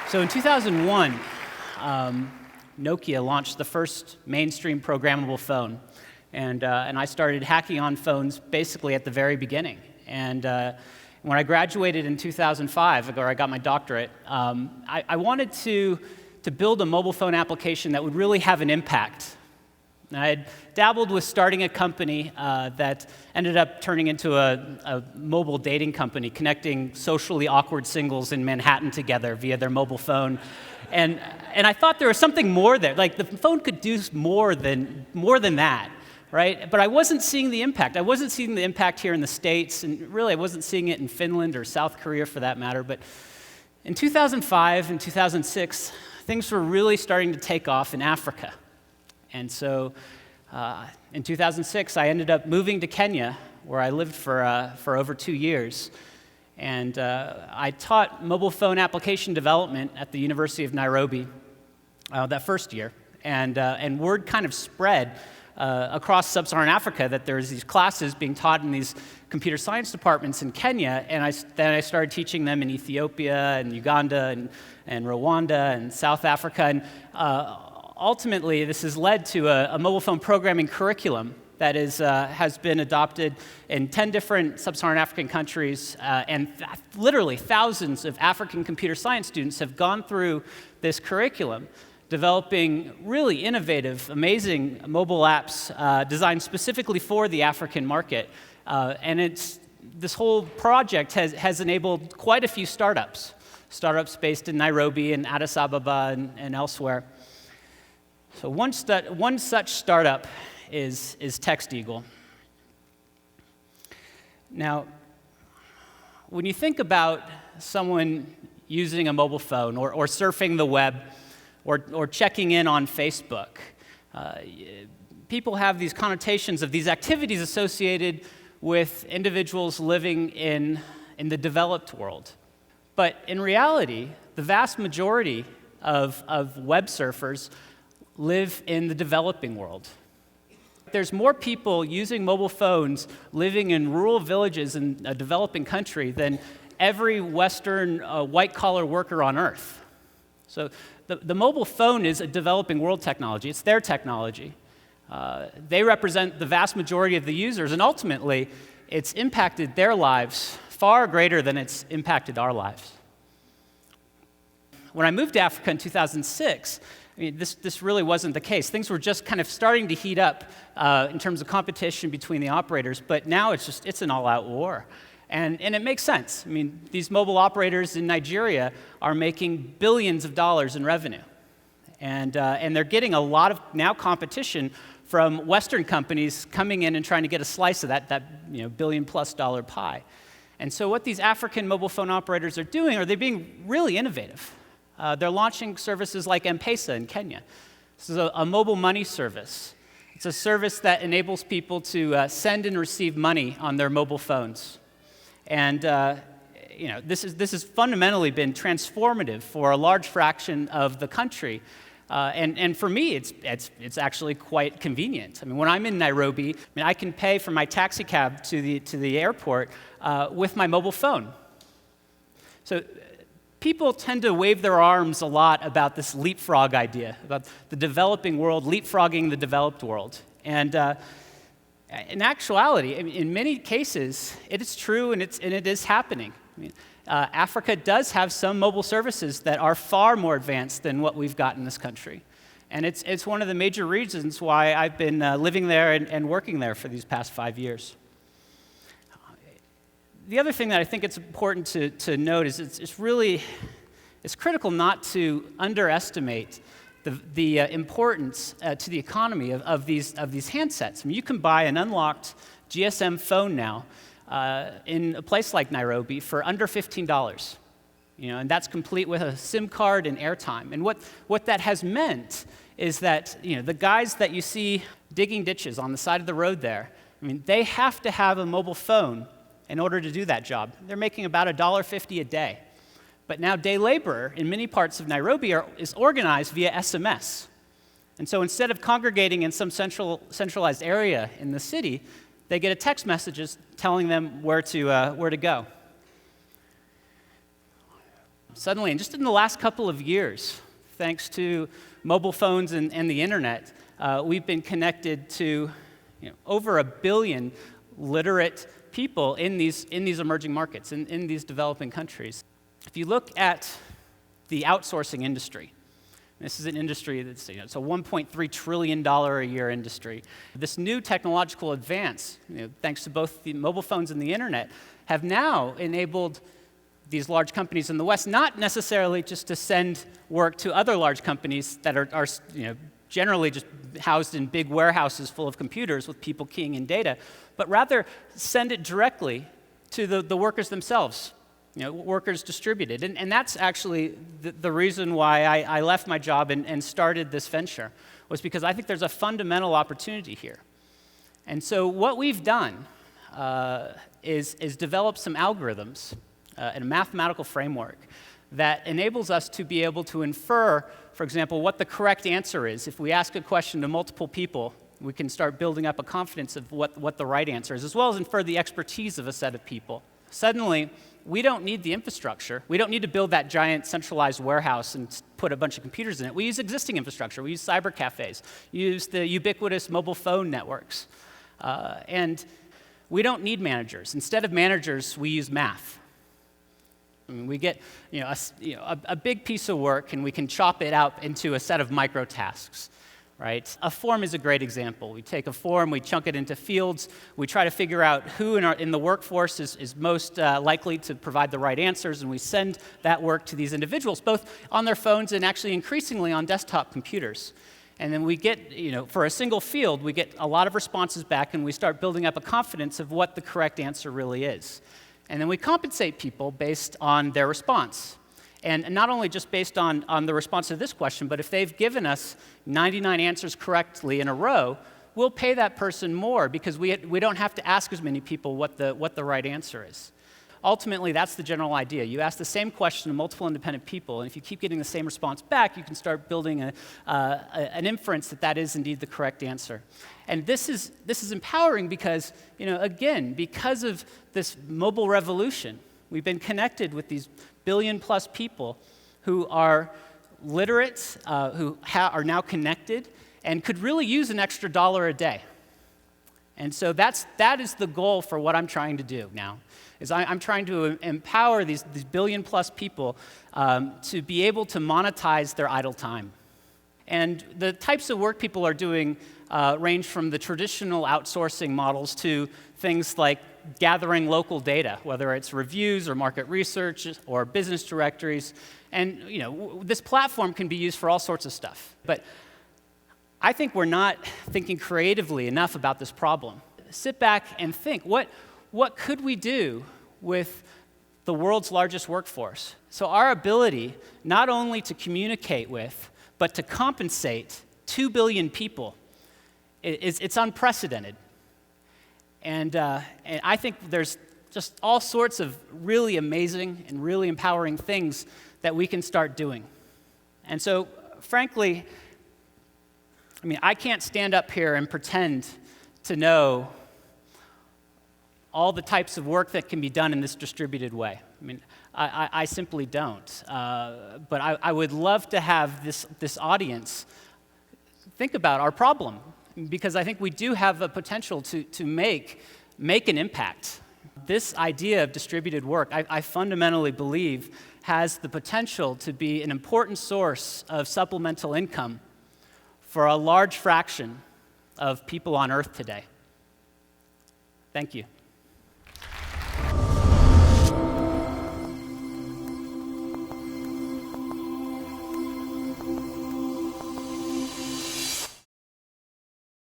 So in 2001, Nokia launched the first mainstream programmable phone, and I started hacking on phones basically at the very beginning. And when I graduated in 2005, or I got my doctorate, I wanted to build a mobile phone application that would really have an impact. And I had dabbled with starting a company that ended up turning into a mobile dating company, connecting socially awkward singles in Manhattan together via their mobile phone. And I thought there was something more there. Like, the phone could do more than that, right? But I wasn't seeing the impact. I wasn't seeing the impact here in the States, and really I wasn't seeing it in Finland or South Korea for that matter. But in 2005 and 2006, things were really starting to take off in Africa. And so in 2006, I ended up moving to Kenya, where I lived for over 2 years. And I taught mobile phone application development at the University of Nairobi that first year. And word kind of spread across sub-Saharan Africa that there's these classes being taught in these computer science departments in Kenya. And then I started teaching them in Ethiopia and Uganda and Rwanda and South Africa. And ultimately, this has led to a mobile phone programming curriculum that has been adopted in 10 different sub-Saharan African countries, and literally thousands of African computer science students have gone through this curriculum, developing really innovative, amazing mobile apps designed specifically for the African market. And this whole project has enabled quite a few startups based in Nairobi and Addis Ababa and elsewhere. So one such startup is TEDxBoulder. Now, when you think about someone using a mobile phone or surfing the web or checking in on Facebook, people have these connotations of these activities associated with individuals living in the developed world. But in reality, the vast majority of web surfers live in the developing world. There's more people using mobile phones living in rural villages in a developing country than every Western white-collar worker on Earth. So the mobile phone is a developing world technology. It's their technology. They represent the vast majority of the users, and ultimately, it's impacted their lives far greater than it's impacted our lives. When I moved to Africa in 2006, I mean, this really wasn't the case. Things were just kind of starting to heat up in terms of competition between the operators, but now it's an all-out war. And it makes sense. I mean, these mobile operators in Nigeria are making billions of dollars in revenue. And they're getting a lot of now competition from Western companies coming in and trying to get a slice of that billion-plus-dollar pie. And so what these African mobile phone operators are doing, they're being really innovative. They're launching services like M-Pesa in Kenya. This is a mobile money service. It's a service that enables people to send and receive money on their mobile phones. And this has fundamentally been transformative for a large fraction of the country. And for me, it's actually quite convenient. I mean, when I'm in Nairobi, I can pay for my taxi cab to the airport with my mobile phone. So people tend to wave their arms a lot about this leapfrog idea, about the developing world leapfrogging the developed world. And in actuality, in many cases, it is true and it is happening. I mean, Africa does have some mobile services that are far more advanced than what we've got in this country. And it's one of the major reasons why I've been living there and working there for these past 5 years. The other thing that I think it's important to note is it's critical not to underestimate the importance to the economy of these handsets. I mean, you can buy an unlocked GSM phone now in a place like Nairobi for under $15. And that's complete with a SIM card and airtime. And what that has meant is that the guys that you see digging ditches on the side of the road there, I mean, they have to have a mobile phone in order to do that job. They're making about $1.50 a day. But now day labor in many parts of Nairobi is organized via SMS. And so instead of congregating in some centralized area in the city, they get a text message telling them where to go. Suddenly, and just in the last couple of years, thanks to mobile phones and the internet, we've been connected to over 1 billion literate people in these emerging markets, in these developing countries. If you look at the outsourcing industry, this is an industry that's it's a $1.3 trillion a year industry. This new technological advance, thanks to both the mobile phones and the internet, have now enabled these large companies in the West not necessarily just to send work to other large companies that are generally just housed in big warehouses full of computers with people keying in data, but rather send it directly to the workers themselves. Workers distributed. And that's actually the reason why I left my job and started this venture, was because I think there's a fundamental opportunity here. And so what we've done is develop some algorithms and a mathematical framework that enables us to be able to infer, for example, what the correct answer is. If we ask a question to multiple people, we can start building up a confidence of what the right answer is, as well as infer the expertise of a set of people. Suddenly, we don't need the infrastructure. We don't need to build that giant centralized warehouse and put a bunch of computers in it. We use existing infrastructure. We use cyber cafes. We use the ubiquitous mobile phone networks. And we don't need managers. Instead of managers, we use math. I mean, we get a big piece of work, and we can chop it out into a set of micro tasks. Right? A form is a great example. We take a form, we chunk it into fields, we try to figure out who in the workforce is most likely to provide the right answers, and we send that work to these individuals, both on their phones and actually increasingly on desktop computers. And then we get, for a single field, we get a lot of responses back, and we start building up a confidence of what the correct answer really is. And then we compensate people based on their response. And not only just based on the response to this question, but if they've given us 99 answers correctly in a row, we'll pay that person more because we don't have to ask as many people what the right answer is. Ultimately, that's the general idea. You ask the same question to multiple independent people, and if you keep getting the same response back, you can start building an inference that is indeed the correct answer. And this is empowering because, again, because of this mobile revolution, we've been connected with these billion-plus people who are literate, who are now connected, and could really use an extra $1 a day. And so that is the goal for what I'm trying to do now, is I'm trying to empower these billion-plus people to be able to monetize their idle time. And the types of work people are doing range from the traditional outsourcing models to things like gathering local data, whether it's reviews or market research or business directories. And this platform can be used for all sorts of stuff. But I think we're not thinking creatively enough about this problem. Sit back and think, what could we do with the world's largest workforce? So our ability not only to communicate with, but to compensate 2 billion people, it's unprecedented. And I think there's just all sorts of really amazing and really empowering things that we can start doing. And so, frankly, I can't stand up here and pretend to know all the types of work that can be done in this distributed way. I simply don't. But I would love to have this audience think about our problem, because I think we do have a potential to make an impact. This idea of distributed work, I fundamentally believe, has the potential to be an important source of supplemental income for a large fraction of people on Earth today. Thank you.